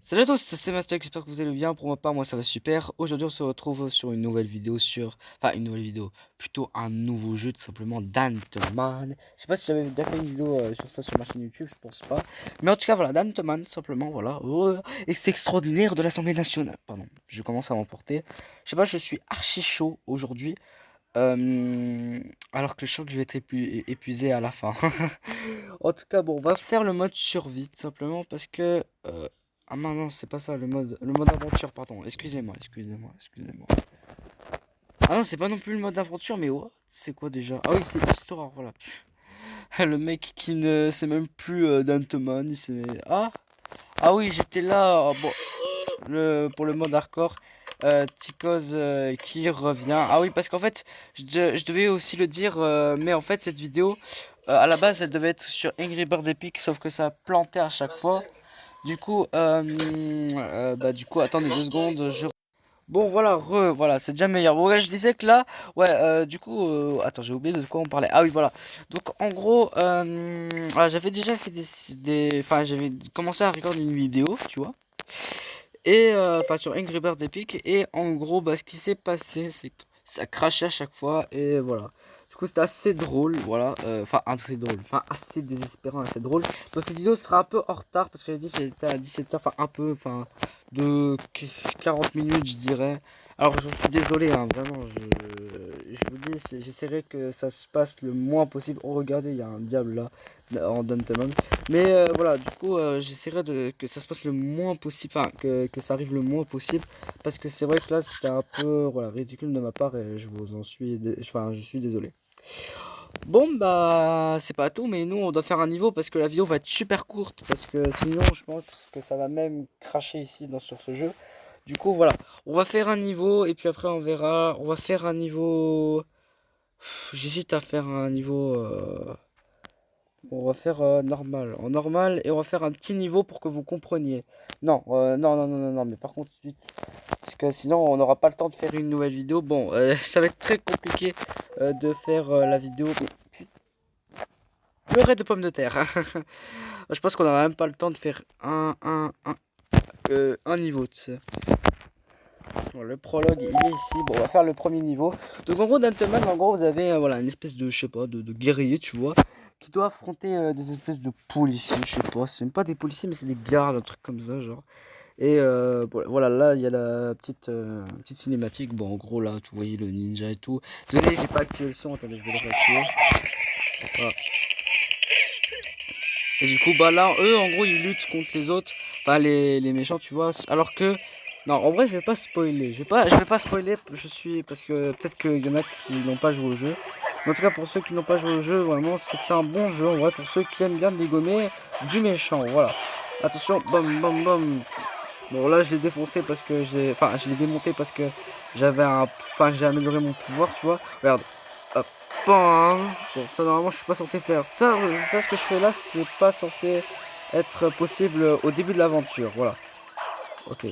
Salut à tous, c'est Master, j'espère que vous allez bien. Pour ma part, moi ça va super. Aujourd'hui, on se retrouve sur une nouvelle vidéo Enfin, une nouvelle vidéo, plutôt un nouveau jeu, tout simplement, Danteman. Je sais pas si j'avais déjà fait une vidéo sur ça sur ma chaîne YouTube, je pense pas. Mais en tout cas, voilà, Danteman, tout simplement, voilà. Et c'est extraordinaire de l'Assemblée nationale. Pardon, je commence à m'emporter. Je sais pas, je suis archi chaud aujourd'hui. Alors que je sens que je vais être épuisé à la fin. En tout cas, bon, on va faire le mode survie, tout simplement, parce que... Ah non, non, c'est pas ça, le mode aventure, pardon. Excusez-moi. Ah non, c'est pas non plus le mode aventure, mais what? C'est quoi déjà? Ah oui, c'est histoire, voilà. Le mec qui ne sait même plus d'Antman, il sait... Ah! Ah oui, j'étais là, bon, pour le mode hardcore. Ticos qui revient. Ah oui, parce qu'en fait, je devais aussi le dire, mais en fait, cette vidéo, à la base, elle devait être sur Angry Birds Epic, sauf que ça a planté à chaque fois. Du coup, attendez 2 secondes. Bon, voilà, voilà, c'est déjà meilleur. Bon, ouais, je disais que là, ouais, attends, j'ai oublié de quoi on parlait. Ah oui, voilà. Donc, en gros, voilà, j'avais déjà fait enfin, j'avais commencé à regarder une vidéo, tu vois. Et, enfin, sur Angry Birds Epic. Et en gros, bah, ce qui s'est passé, c'est que ça crachait à chaque fois. Et voilà. Du coup, c'était assez drôle, voilà. Enfin, assez drôle. Enfin, assez désespérant, assez drôle. Donc, cette vidéo sera un peu en retard parce que j'ai dit que j'étais à 17h. Enfin, un peu, enfin, de 40 minutes, je dirais. Alors, je suis désolé, hein, vraiment. Je vous dis, j'essaierai que ça se passe le moins possible. Oh, regardez, il y a un diable là, en Duntamon. Mais voilà, du coup, j'essaierai que ça se passe le moins possible, enfin, que ça arrive le moins possible. Parce que c'est vrai que là, c'était un peu voilà, ridicule de ma part et je vous en suis, enfin, je suis désolé. Bon, bah, c'est pas tout, mais nous, on doit faire un niveau parce que la vidéo va être super courte. Parce que sinon, je pense que ça va même cracher ici sur ce jeu. Du coup, voilà, on va faire un niveau et puis après, on verra. On va faire un niveau. J'hésite à faire un niveau. On va faire normal. En normal et on va faire un petit niveau pour que vous compreniez. Non, non, mais par contre, vite. Parce que sinon, on n'aura pas le temps de faire une nouvelle vidéo. Bon, ça va être très compliqué de faire la vidéo. Purée de pommes de terre. Je pense qu'on n'aura même pas le temps de faire un niveau, tu sais. Bon, le prologue, il est ici. Bon, on va faire le premier niveau. Donc, en gros, Gentleman, en gros, vous avez voilà, une espèce de, je sais pas, de guerrier, tu vois, qui doit affronter des espèces de policiers, je sais pas. C'est même pas des policiers, mais c'est des gardes, un truc comme ça, genre. Et voilà, là, il y a la petite cinématique. Bon, en gros, là, tu voyez le ninja et tout. Désolé, j'ai pas activé le son. Attendez, je vais le réactiver. Voilà. Et du coup, bah là, eux, en gros, ils luttent contre les autres, enfin les méchants, tu vois. Alors que, non, en vrai, je vais pas spoiler. Je vais pas spoiler. Parce que peut-être qu'il y en a qui n'ont pas joué au jeu. Mais en tout cas, pour ceux qui n'ont pas joué au jeu, vraiment, c'est un bon jeu. En vrai, pour ceux qui aiment bien dégommer du méchant, voilà. Attention, bam, bam, bam. Bon, là, je l'ai défoncé parce que enfin, je l'ai démonté parce que j'ai amélioré mon pouvoir, tu vois. Regarde. Hop. Bam. Bon, ça, normalement, je suis pas censé faire. Ça, ce que je fais là, c'est pas censé être possible au début de l'aventure. Voilà. Ok.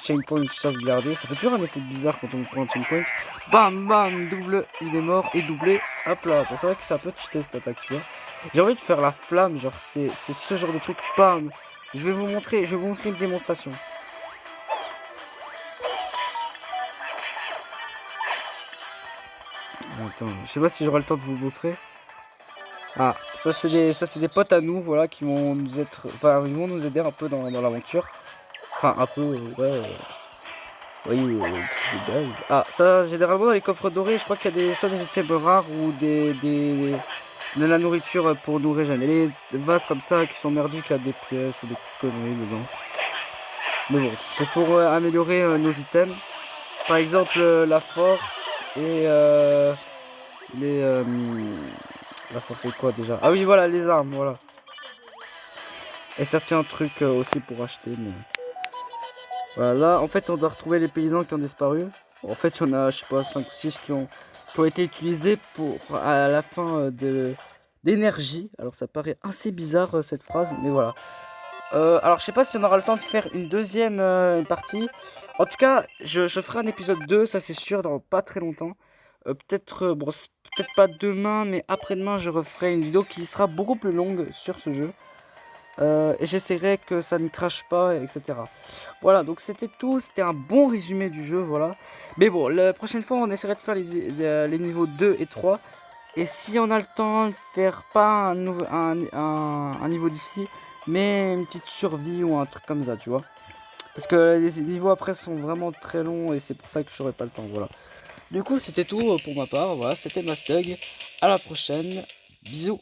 Checkpoint sauvegarder. Ça fait toujours un effet bizarre quand on prend un checkpoint. Bam, bam. Double. Il est mort. Et doublé. Hop là. Bon, c'est vrai que c'est un peu cheaté cette attaque, tu vois. J'ai envie de faire la flamme. Genre, c'est ce genre de truc. Bam. Je vais vous montrer une démonstration. Attends, je sais pas si j'aurai le temps de vous montrer. Ah, ça c'est des potes à nous, voilà, qui vont nous être, enfin, ils vont nous aider un peu dans l'aventure. Enfin, un peu, ouais. Oui, le truc de base. Ah, ça, généralement dans les coffres dorés, je crois qu'il y a soit des items rares ou de la nourriture pour nous régénérer. Les vases comme ça qui sont merdiques, il y a des pièces ou des conneries dedans. Mais bon, c'est pour améliorer nos items. Par exemple, la force et les. La force c'est quoi déjà? Ah oui, voilà, les armes, voilà. Et certains trucs aussi pour acheter. Mais... Voilà, là, en fait, on doit retrouver les paysans qui ont disparu. En fait, il y en a, je sais pas, 5 ou 6 qui ont été utilisés pour, à la fin d'énergie. Alors, ça paraît assez bizarre cette phrase, mais voilà. Alors, je sais pas si on aura le temps de faire une deuxième partie. En tout cas, je ferai un épisode 2, ça c'est sûr, dans pas très longtemps. Peut-être, bon, peut-être pas demain, mais après-demain, je referai une vidéo qui sera beaucoup plus longue sur ce jeu. et j'essaierai que ça ne crache pas, etc. Voilà, donc c'était tout, c'était un bon résumé du jeu, voilà. Mais bon, la prochaine fois, on essaierait de faire les niveaux 2 et 3. Et si on a le temps de faire pas un niveau d'ici, mais une petite survie ou un truc comme ça, tu vois. Parce que les niveaux après sont vraiment très longs et c'est pour ça que j'aurais pas le temps, voilà. Du coup, c'était tout pour ma part, voilà, c'était Mastug. À la prochaine, bisous.